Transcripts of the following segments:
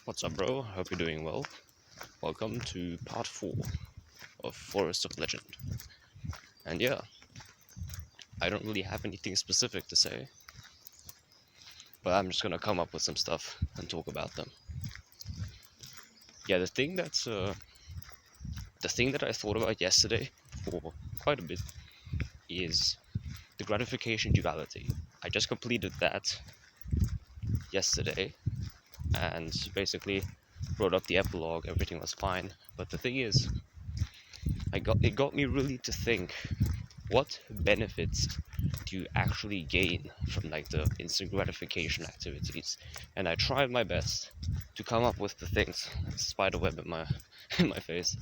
What's up, bro? Hope you're doing well. Welcome to part 4 of Forest of Legend. And yeah, I don't really have anything specific to say, but I'm just gonna come up with some stuff and talk about them. Yeah, the thing that I thought about yesterday for quite a bit is the gratification duality. I just completed that yesterday and basically wrote up the epilogue. Everything was fine, but the thing is, it got me really to think, what benefits do you actually gain from like the instant gratification activities? And I tried my best to come up with the things. Spider web in my in my face.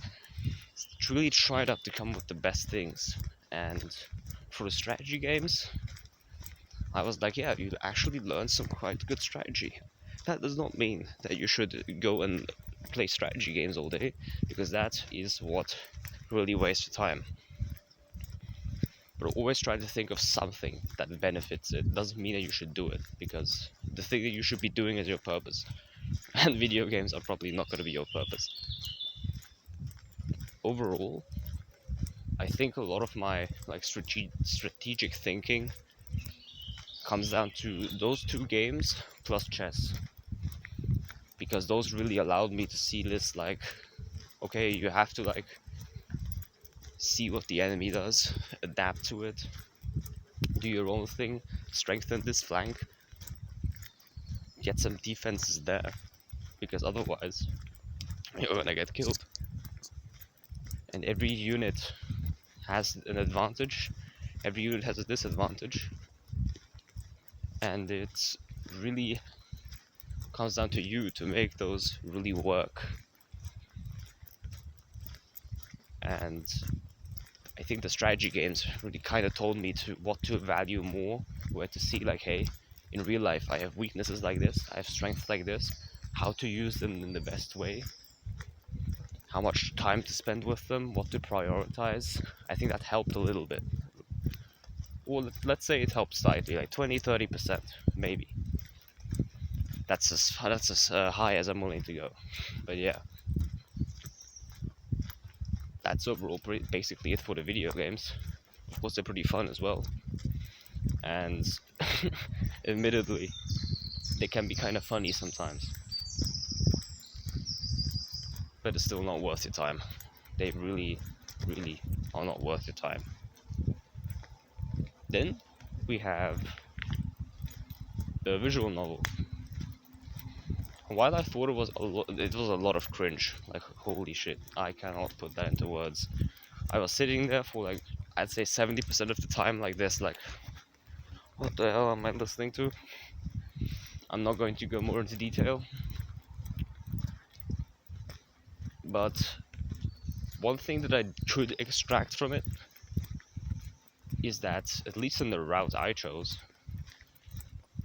Truly tried up to come up with the best things. And for the strategy games, I was like, yeah, you actually learn some quite good strategy. That does not mean that you should go and play strategy games all day, because that is what really wastes your time. But always try to think of something that benefits it. Doesn't mean that you should do it, because the thing that you should be doing is your purpose. And video games are probably not going to be your purpose. Overall, I think a lot of my like strategic thinking comes down to those two games plus chess. Because those really allowed me to see this, like, okay, you have to like see what the enemy does, adapt to it, do your own thing, strengthen this flank, get some defenses there, because otherwise you're gonna get killed. And every unit has an advantage, every unit has a disadvantage, and it really comes down to you to make those really work. And I think the strategy games really kind of told me to what to value more, where to see like, hey, in real life I have weaknesses like this, I have strengths like this, how to use them in the best way, how much time to spend with them, what to prioritize. I think that helped a little bit. Or let's say it helped slightly, like 20-30%, maybe. That's as high as I'm willing to go. But yeah, that's overall basically it for the video games. Of course, they're pretty fun as well. And admittedly, they can be kind of funny sometimes. But it's still not worth your time. They really, really are not worth your time. Then we have the visual novel. While I thought it was a lot of cringe, like holy shit, I cannot put that into words. I was sitting there for like, I'd say 70% of the time like this, like, what the hell am I listening to? I'm not going to go more into detail, but one thing that I could extract from it is that, at least in the route I chose,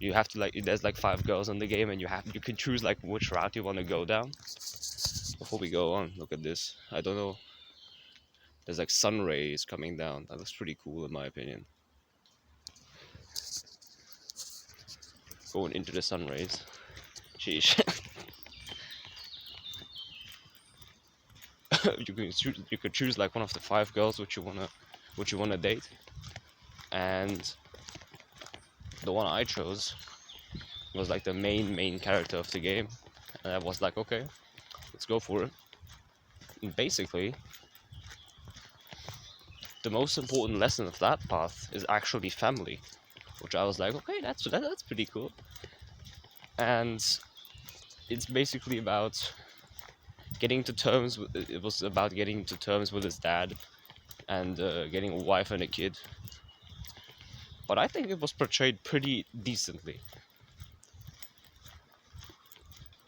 you have to like, there's like 5 girls in the game, and you can choose like which route you want to go down. Before we go on, look at this. I don't know, there's like sun rays coming down. That looks pretty cool in my opinion. Going into the sun rays. Sheesh. You could choose like one of the 5 girls which you wanna date, and the one I chose was like the main character of the game, and I was like, okay, let's go for it. And basically, the most important lesson of that path is actually family, which I was like, okay, that's pretty cool. And it's basically about getting to terms with, it was about getting to terms with his dad and getting a wife and a kid. But I think it was portrayed pretty decently.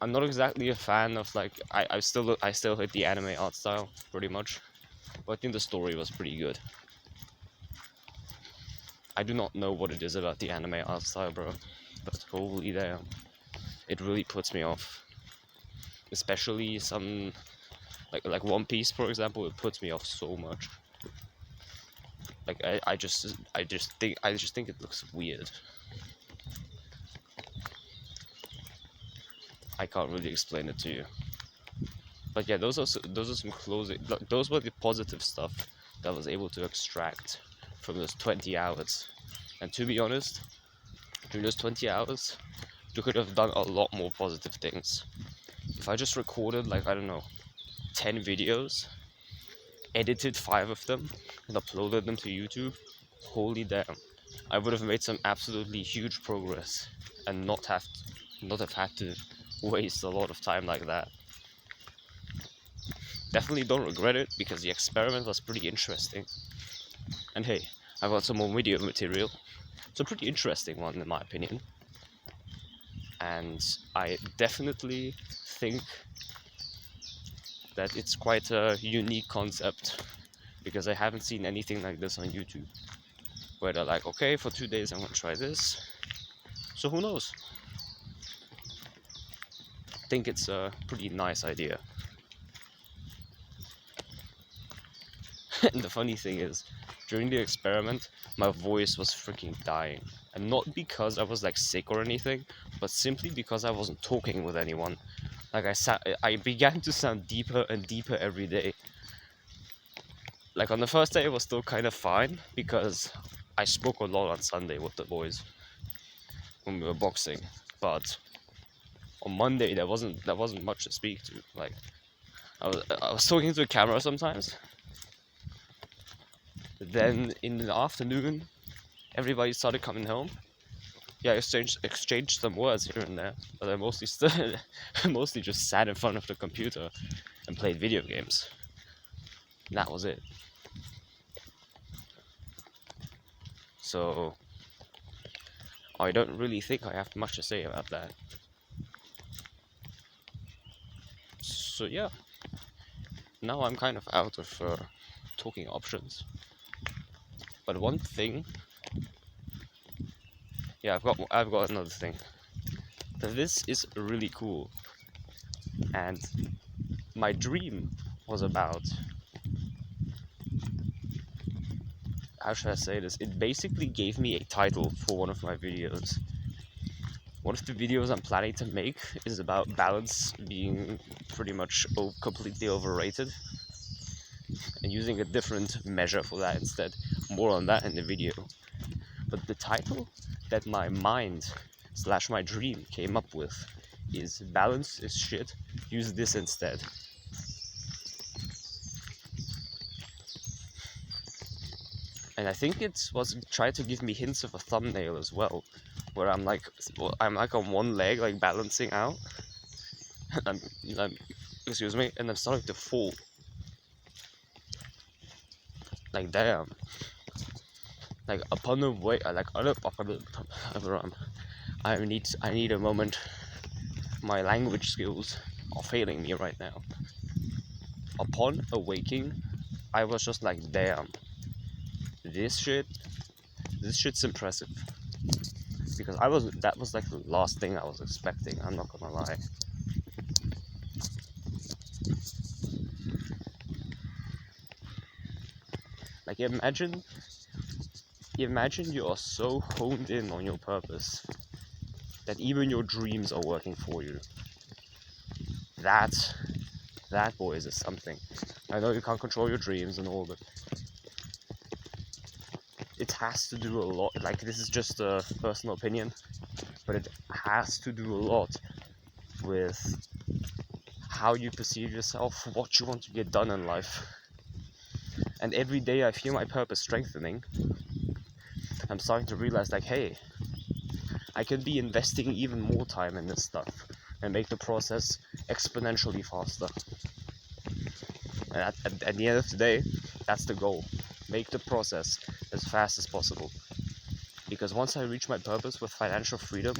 I'm not exactly a fan of like, I still hate the anime art style pretty much, but I think the story was pretty good. I do not know what it is about the anime art style, bro, but holy damn, it really puts me off. Especially some like One Piece, for example, it puts me off so much. Like I just think it looks weird. I can't really explain it to you. But yeah, those are some closing. Those were the positive stuff that I was able to extract from those 20 hours. And to be honest, during those 20 hours, you could have done a lot more positive things. If I just recorded, like, I don't know, 10 videos, edited 5 of them, and uploaded them to YouTube, holy damn, I would have made some absolutely huge progress and not have had to waste a lot of time like that. Definitely don't regret it, because the experiment was pretty interesting. And hey, I got some more video material. It's a pretty interesting one in my opinion. And I definitely think that it's quite a unique concept, because I haven't seen anything like this on YouTube, where they're like, okay, for 2 days I'm gonna try this. So who knows? I think it's a pretty nice idea. And the funny thing is, during the experiment, my voice was freaking dying. And not because I was like sick or anything, but simply because I wasn't talking with anyone. Like I began to sound deeper and deeper every day. Like on the first day it was still kind of fine, because I spoke a lot on Sunday with the boys when we were boxing. But on Monday there wasn't much to speak to. Like I was talking to the camera sometimes. Then in the afternoon, everybody started coming home. Yeah, I exchanged some words here and there, but I mostly just sat in front of the computer and played video games. And that was it. So I don't really think I have much to say about that. So yeah, now I'm kind of out of talking options. But one thing, yeah, I've got another thing. This is really cool, and my dream was about, how should I say this? It basically gave me a title for one of my videos. One of the videos I'm planning to make is about balance being pretty much completely overrated, and using a different measure for that instead. More on that in the video. But the title that my mind / my dream came up with is balance is shit, use this instead. And I think it was trying to give me hints of a thumbnail as well, where I'm like on one leg, like balancing out, and I'm excuse me, and I'm starting to fall. Like damn. Like upon the way, I need a moment. My language skills are failing me right now. Upon awaking, I was just like, damn, this shit's impressive. Because that was like the last thing I was expecting, I'm not gonna lie. Like imagine you are so honed in on your purpose that even your dreams are working for you. That boys is something. I know you can't control your dreams and all, but it has to do a lot. Like this is just a personal opinion, but it has to do a lot with how you perceive yourself, what you want to get done in life. And every day I feel my purpose strengthening. I'm starting to realize, like, hey, I could be investing even more time in this stuff and make the process exponentially faster. And at the end of the day, that's the goal. Make the process as fast as possible. Because once I reach my purpose with financial freedom,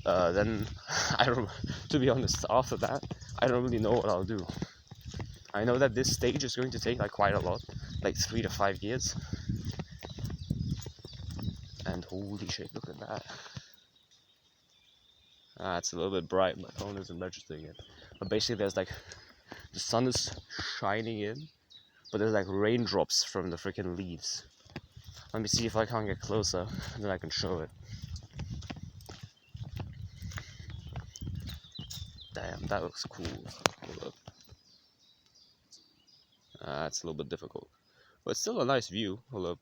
then to be honest, after that, I don't really know what I'll do. I know that this stage is going to take like quite a lot, like 3 to 5 years. And holy shit, look at that. It's a little bit bright, my phone isn't registering it. But basically there's like, the sun is shining in, but there's like raindrops from the freaking leaves. Let me see if I can get closer, then I can show it. Damn, that looks cool. Hold up. It's a little bit difficult, but it's still a nice view. Hold up.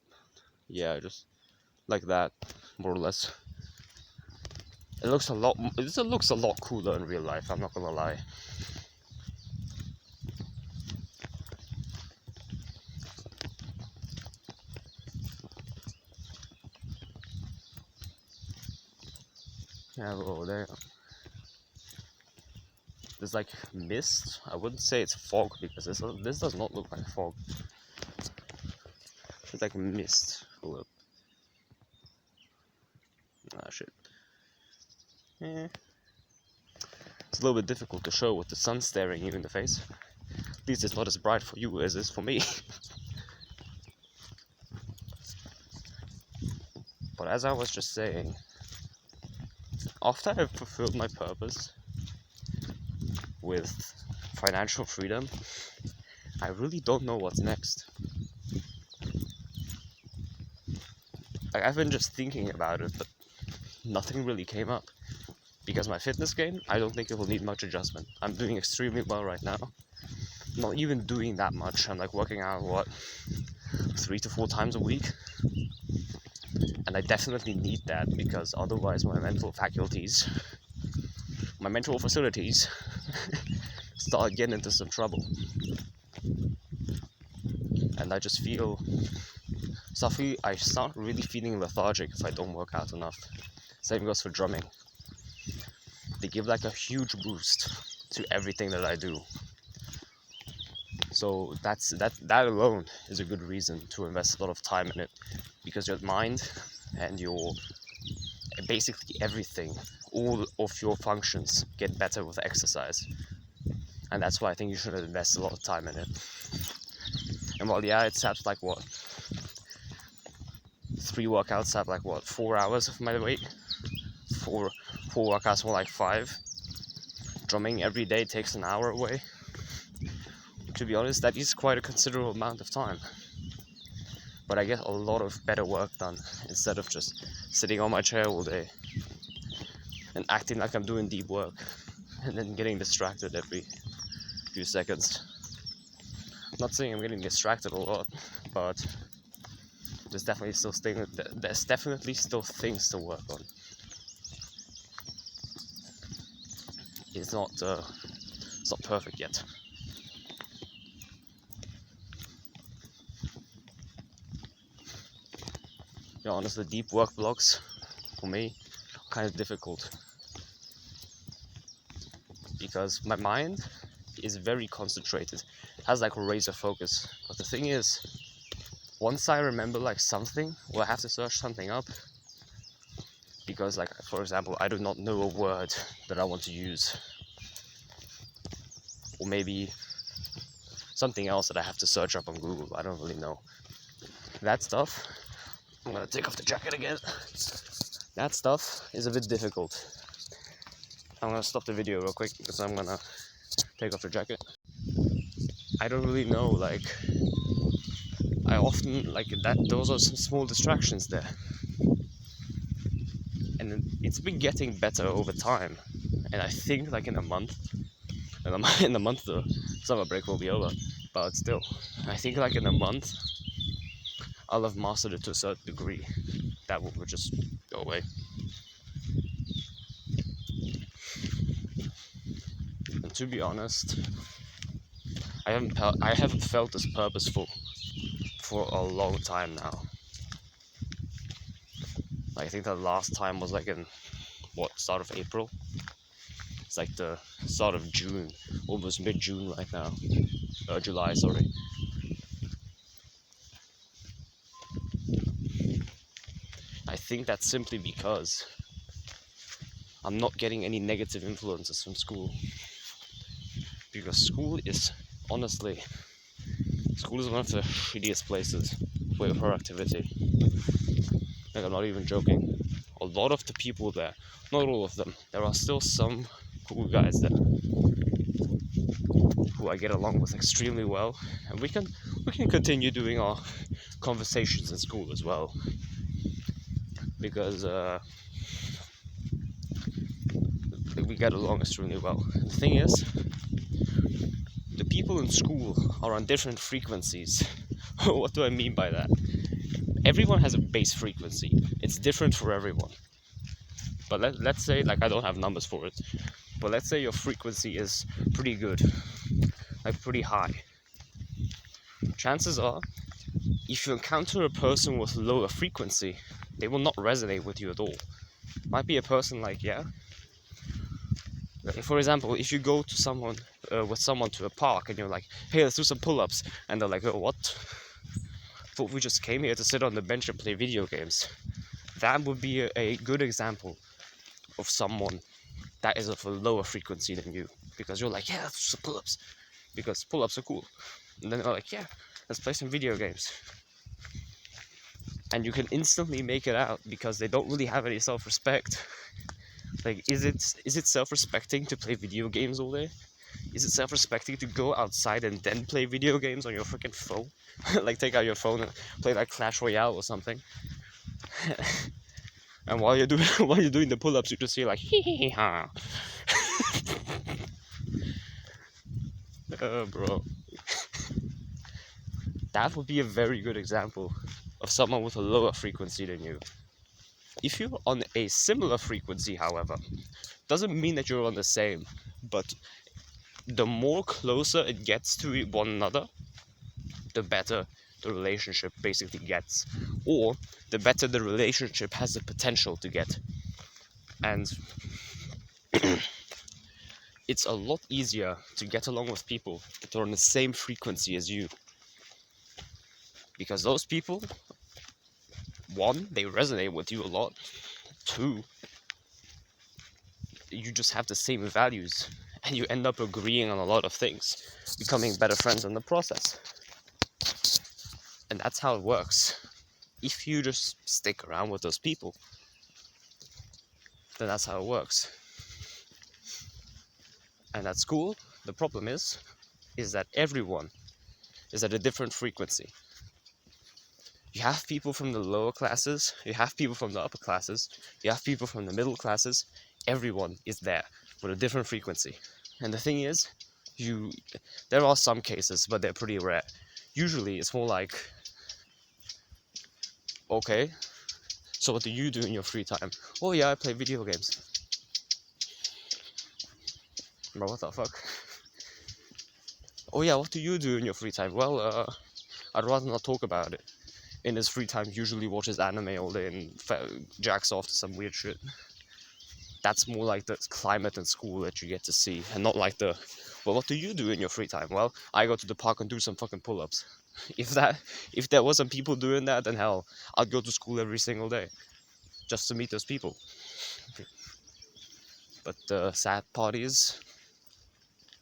Yeah, just like that, more or less. It looks a lot. It looks a lot cooler in real life. I'm not gonna lie. Yeah, well, there's like mist. I wouldn't say it's fog because this does not look like fog. It's like mist. Hold up. Ah, shit. Yeah. It's a little bit difficult to show with the sun staring you in the face. At least it's not as bright for you as it is for me. But as I was just saying, after I've fulfilled my purpose with financial freedom, I really don't know what's next. Like, I've been just thinking about it, but nothing really came up. Because my fitness game, I don't think it will need much adjustment. I'm doing extremely well right now. Not even doing that much. I'm like working out, 3 to 4 times a week. And I definitely need that because otherwise my mental facilities start getting into some trouble. And I just feel, I start really feeling lethargic if I don't work out enough. Same goes for drumming. They give like a huge boost to everything that I do. So that alone is a good reason to invest a lot of time in it, because your mind and your basically everything, all of your functions get better with exercise. And that's why I think you should invest a lot of time in it. And while yeah, it saps like 3 workouts have like 4 hours of my weight. 4 workouts more like 5. Drumming every day takes an hour away. To be honest, that is quite a considerable amount of time. But I get a lot of better work done instead of just sitting on my chair all day and acting like I'm doing deep work and then getting distracted every few seconds. I'm not saying I'm getting distracted a lot, but there's definitely still things to work on. It's not perfect yet. Yeah, honestly, deep work blocks for me are kind of difficult because my mind is very concentrated, has like a razor focus. But the thing is, once I remember like something, or I have to search something up, because like for example, I do not know a word that I want to use, or maybe something else that I have to search up on Google, I don't really know. That stuff, I'm gonna take off the jacket again. That stuff is a bit difficult. I'm gonna stop the video real quick because I'm gonna take off the jacket. I don't really know, like, I often, like, those are some small distractions there. And it's been getting better over time. And I think, like, in a month, the summer break will be over. But still, I think, like, in a month, I'll have mastered it to a certain degree. That will just go away. And to be honest, I haven't felt this purposeful for a long time now. I think the last time was like in start of April. It's like the start of June, almost mid-June right now. July, sorry. I think that's simply because I'm not getting any negative influences from school. Because school is one of the shittiest places for productivity. Like, I'm not even joking. A lot of the people there, not all of them, there are still some cool guys there who I get along with extremely well, and we can continue doing our conversations in school as well, because we get along extremely well. The thing is, the people in school are on different frequencies. What do I mean by that? Everyone has a base frequency. It's different for everyone. But let's say, like, I don't have numbers for it, but let's say your frequency is pretty good, like pretty high. Chances are, if you encounter a person with lower frequency, they will not resonate with you at all. Might be a person like, yeah, for example, if you go to someone with someone to a park and you're like, hey, let's do some pull-ups, and they're like, oh, what? Thought we just came here to sit on the bench and play video games. That would be a good example of someone that is of a lower frequency than you, because you're like, yeah, let's do some pull-ups, because pull-ups are cool. And then they're like, yeah, let's play some video games. And you can instantly make it out because they don't really have any self-respect. Like, is it self-respecting to play video games all day? Is it self-respecting to go outside and then play video games on your freaking phone? Like, take out your phone and play like Clash Royale or something. And while you're doing the pull-ups, you just hear like hee hee ha. Bro. That would be a very good example of someone with a lower frequency than you. If you're on a similar frequency, however, doesn't mean that you're on the same, but the more closer it gets to one another, the better the relationship basically gets, or the better the relationship has the potential to get. And it's a lot easier to get along with people that are on the same frequency as you, because those people, one, they resonate with you a lot. Two, you just have the same values and you end up agreeing on a lot of things, becoming better friends in the process. And that's how it works. If you just stick around with those people, then that's how it works. And at school, the problem is that everyone is at a different frequency. You have people from the lower classes, you have people from the upper classes, you have people from the middle classes. Everyone is there with a different frequency. And the thing is, there are some cases, but they're pretty rare. Usually it's more like, okay, so what do you do in your free time? Oh yeah, I play video games. Bro, what the fuck? Oh yeah, what do you do in your free time? Well, I'd rather not talk about it. In his free time, usually watches anime all day and jacks off to some weird shit. That's more like the climate in school that you get to see, and not like the, well, what do you do in your free time? Well, I go to the park and do some fucking pull-ups. If there wasn't people doing that, then hell, I'd go to school every single day just to meet those people. But the sad part is,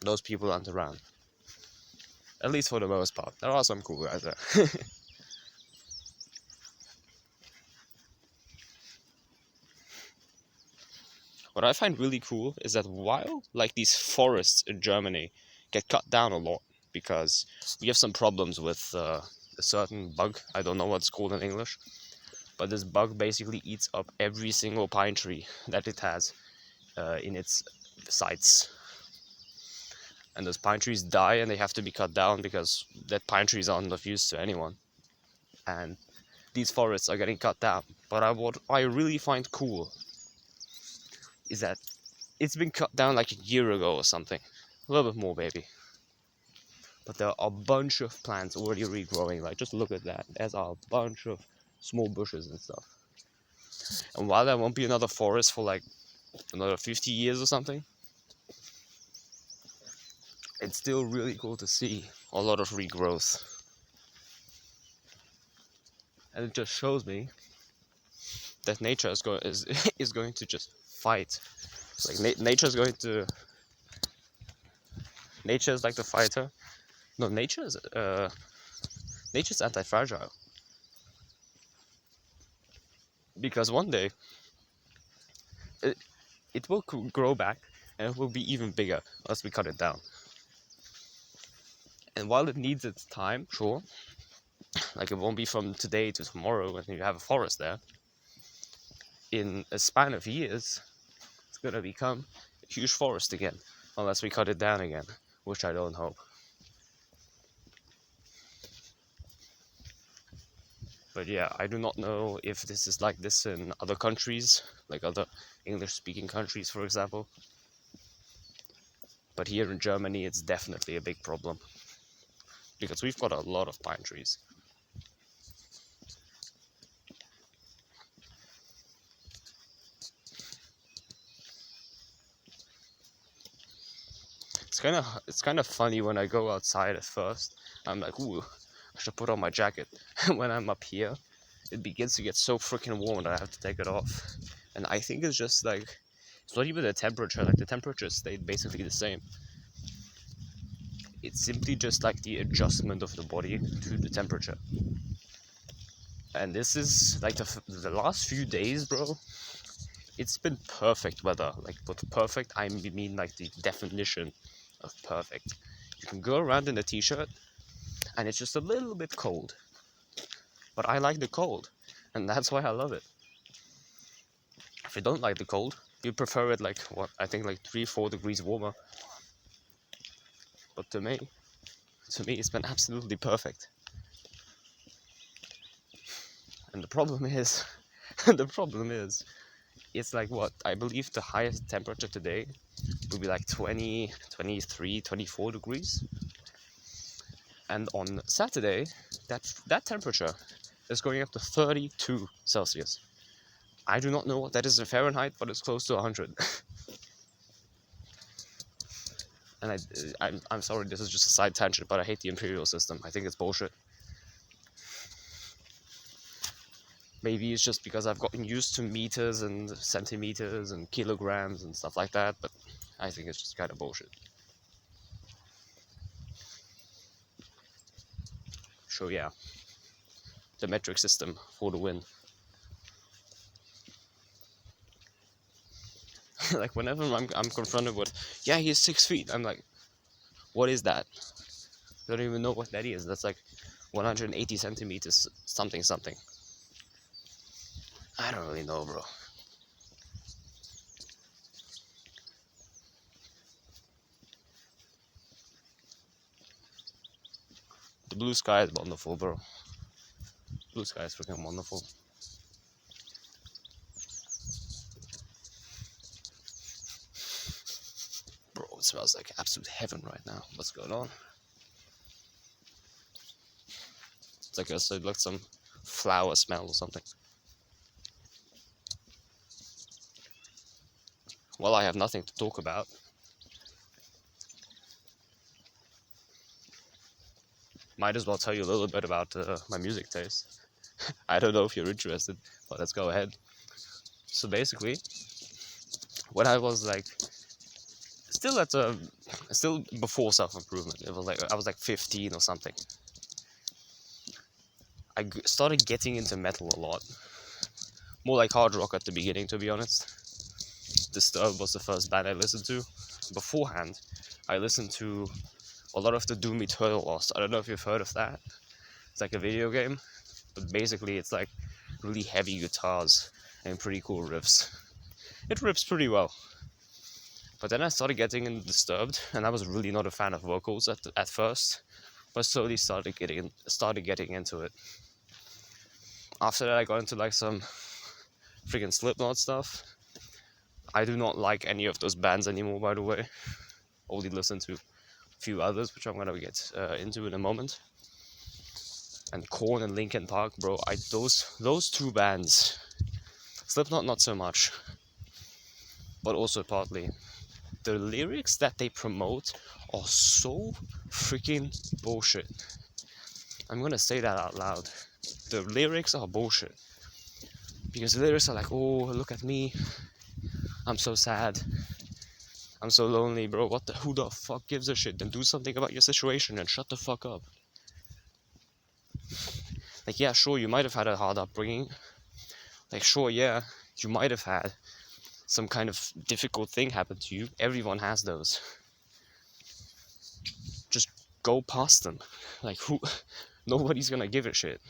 those people aren't around. At least for the most part. There are some cool guys there. What I find really cool is that while like these forests in Germany get cut down a lot because we have some problems with a certain bug, I don't know what it's called in English, but this bug basically eats up every single pine tree that it has in its sites. And those pine trees die and they have to be cut down because that pine trees aren't of use to anyone. And these forests are getting cut down. But what I really find cool is that it's been cut down like a year ago or something. A little bit more, maybe. But there are a bunch of plants already regrowing. Like, just look at that. There's a bunch of small bushes and stuff. And while there won't be another forest for like another 50 years or something, it's still really cool to see a lot of regrowth. And it just shows me that nature is going to just fight. Like nature is like the fighter. No, nature's anti-fragile. Because one day it will grow back and it will be even bigger unless we cut it down. And while it needs its time, sure, like it won't be from today to tomorrow when you have a forest there. In a span of years, it's gonna become a huge forest again, unless we cut it down again, which I don't hope. But yeah, I do not know if this is like this in other countries, like other English-speaking countries, for example. But here in Germany, it's definitely a big problem, because we've got a lot of pine trees. It's kind of funny when I go outside at first. I'm like, ooh, I should put on my jacket. When I'm up here, it begins to get so freaking warm that I have to take it off. And I think it's just like, it's not even the temperature. Like the temperature stayed basically the same. It's simply just like the adjustment of the body to the temperature. And this is like the last few days, bro. It's been perfect weather. Like with perfect, I mean like the definition of perfect. You can go around in a t-shirt and it's just a little bit cold. But I like the cold, and that's why I love it. If you don't like the cold, you prefer it like what I think like 3-4 degrees warmer. But to me it's been absolutely perfect. And the problem is it's like what I believe the highest temperature today would be like 20, 23, 24 degrees. And on Saturday, that temperature is going up to 32 Celsius. I do not know what that is in Fahrenheit, but it's close to 100. And I'm sorry, this is just a side tangent, but I hate the imperial system. I think it's bullshit. Maybe it's just because I've gotten used to meters and centimeters and kilograms and stuff like that, but I think it's just kind of bullshit. So yeah, the metric system for the win. Like whenever I'm confronted with, yeah, he's 6 feet, I'm like, what is that? I don't even know what that is. That's like 180 centimeters, something. I don't really know, bro. The blue sky is wonderful, bro. Blue sky is freaking wonderful. Bro, it smells like absolute heaven right now. What's going on? It's like some flower smell or something. Well, I have nothing to talk about. Might as well tell you a little bit about my music taste. I don't know if you're interested, but let's go ahead. So basically, when I was like still before self-improvement, it was like I was like 15 or something, I started getting into metal a lot. More like hard rock at the beginning, to be honest. Disturbed was the first band I listened to. Beforehand, I listened to a lot of the Doom Eternal Lost. I don't know if you've heard of that. It's like a video game, but basically it's like really heavy guitars and pretty cool riffs. It rips pretty well. But then I started getting into Disturbed, and I was really not a fan of vocals at first, but slowly started getting into it. After that, I got into like some freaking Slipknot stuff. I do not like any of those bands anymore, by the way. Only listen to a few others, which I'm gonna get into in a moment. And Korn and Linkin Park, bro. Those two bands. Slipknot not so much, but also partly the lyrics that they promote are so freaking bullshit. I'm gonna say that out loud. The lyrics are bullshit. Because the lyrics are like, oh, look at me. I'm so sad. I'm so lonely, bro. Who the fuck gives a shit? Then do something about your situation and shut the fuck up. Like, yeah, sure, you might have had a hard upbringing. Like, sure, yeah, you might have had some kind of difficult thing happen to you. Everyone has those. Just go past them. Like, nobody's gonna give a shit.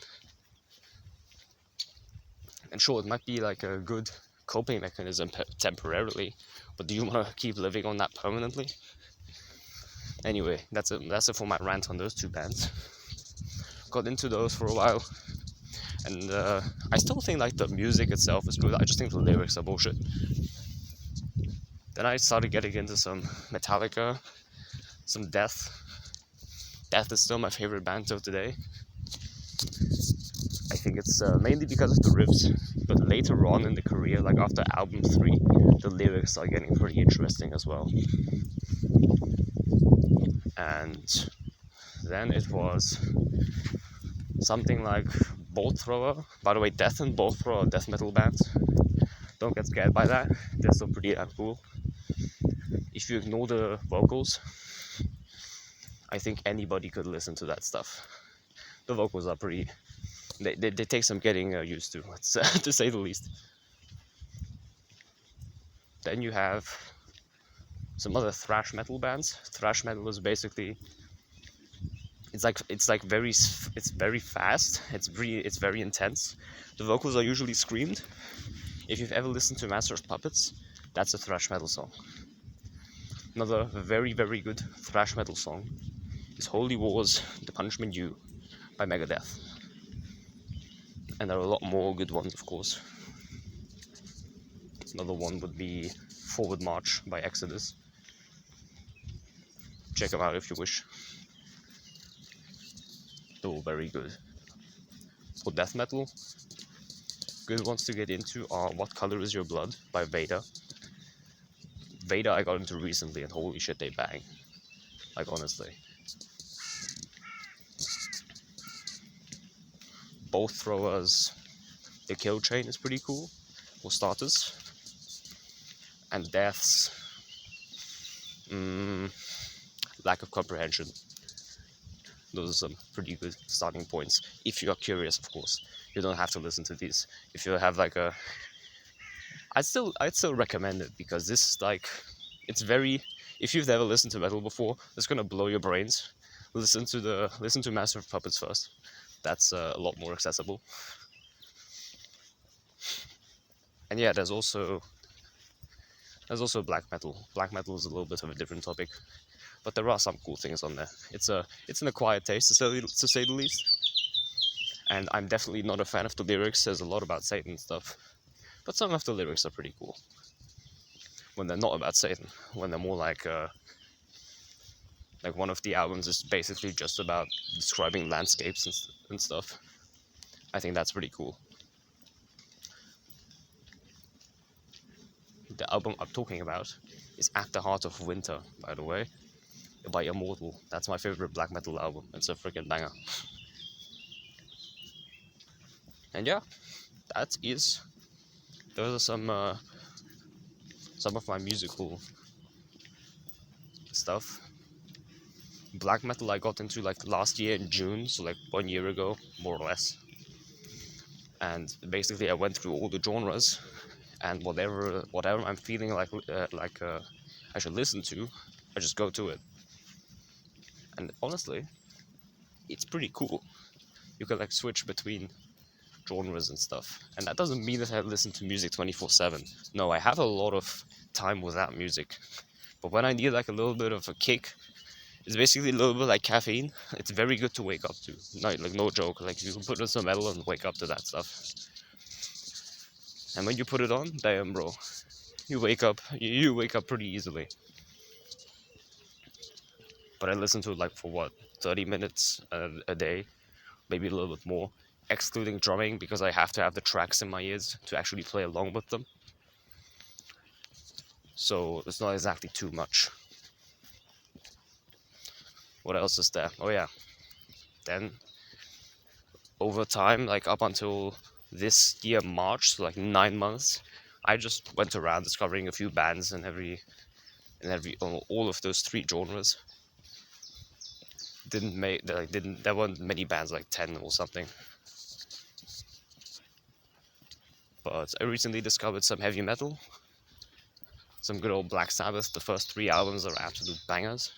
And sure, it might be like a good coping mechanism temporarily, but do you want to keep living on that permanently? Anyway, that's it for my rant on those two bands. Got into those for a while, and I still think like the music itself is good. I just think the lyrics are bullshit. Then I started getting into some Metallica, some Death. Death is still my favorite band till today. I think it's mainly because of the riffs, but later on in the career, like after album 3, the lyrics are getting pretty interesting as well. And then it was something like Bolt Thrower. By the way, Death and Bolt Thrower are death metal bands. Don't get scared by that, they're still pretty cool. If you ignore the vocals, I think anybody could listen to that stuff. The vocals are pretty... They take some getting used to, to say the least. Then you have some other thrash metal bands. Thrash metal is basically... It's very fast. It's very intense. The vocals are usually screamed. If you've ever listened to Master of Puppets, that's a thrash metal song. Another very, very good thrash metal song is Holy Wars, The Punishment U by Megadeth. And there are a lot more good ones, of course. Another one would be Forward March by Exodus. Check them out if you wish. They're all very good. For death metal, good ones to get into are What Color Is Your Blood by Vader. Vader I got into recently, and holy shit, they bang. Like, honestly. Bolt Throwers, The Kill Chain is pretty cool, for starters. And Death's Lack of Comprehension. Those are some pretty good starting points, if you are curious, of course. You don't have to listen to these. If you have like a... I'd still recommend it, because this is like... It's very... If you've never listened to metal before, it's gonna blow your brains. Listen to Master of Puppets first. That's a lot more accessible. And yeah, there's also black metal. Black metal is a little bit of a different topic, but there are some cool things on there. It's an acquired taste, to say the least. And I'm definitely not a fan of the lyrics. There's a lot about Satan and stuff, but some of the lyrics are pretty cool. When they're not about Satan, when they're more like one of the albums is basically just about describing landscapes and stuff. I think that's pretty cool. The album I'm talking about is At the Heart of Winter, by the way, by Immortal. That's my favorite black metal album. It's a freaking banger. And yeah, those are some of my musical stuff. Black metal I got into like last year in June, so like 1 year ago, more or less. And basically I went through all the genres, and whatever I'm feeling like I should listen to, I just go to it. And honestly, it's pretty cool. You can like switch between genres and stuff. And that doesn't mean that I listen to music 24/7. No, I have a lot of time without music. But when I need like a little bit of a kick, it's basically a little bit like caffeine. It's very good to wake up to. No joke. Like you can put on some metal and wake up to that stuff. And when you put it on, damn bro, you wake up pretty easily. But I listen to it like for 30 minutes a day, maybe a little bit more, excluding drumming, because I have to have the tracks in my ears to actually play along with them. So it's not exactly too much. What else is there? Oh yeah. Then over time, like up until this year March, so like 9 months, I just went around discovering a few bands in all of those 3 genres. There weren't many bands, like 10 or something. But I recently discovered some heavy metal, some good old Black Sabbath. The first 3 albums are absolute bangers,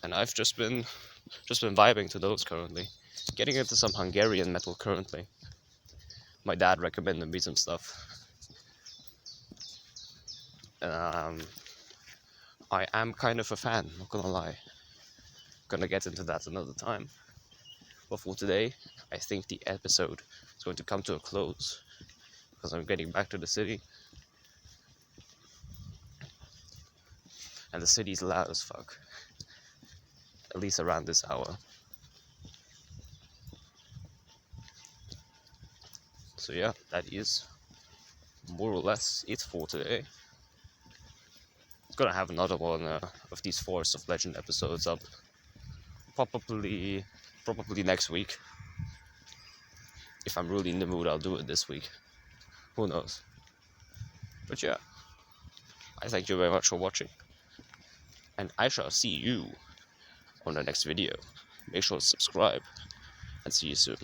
and I've just been vibing to those currently. Getting into some Hungarian metal currently. my dad recommended me some stuff. I am kind of a fan, not gonna lie. Gonna get into that another time. But for today, I think the episode is going to come to a close because I'm getting back to the city. And the city's loud as fuck. At least around this hour. So yeah, that is more or less it for today. I'm gonna have another one of these Forest of Legend episodes up probably next week. If I'm really in the mood, I'll do it this week. Who knows? But yeah, I thank you very much for watching, and I shall see you on the next video. Make sure to subscribe, and see you soon.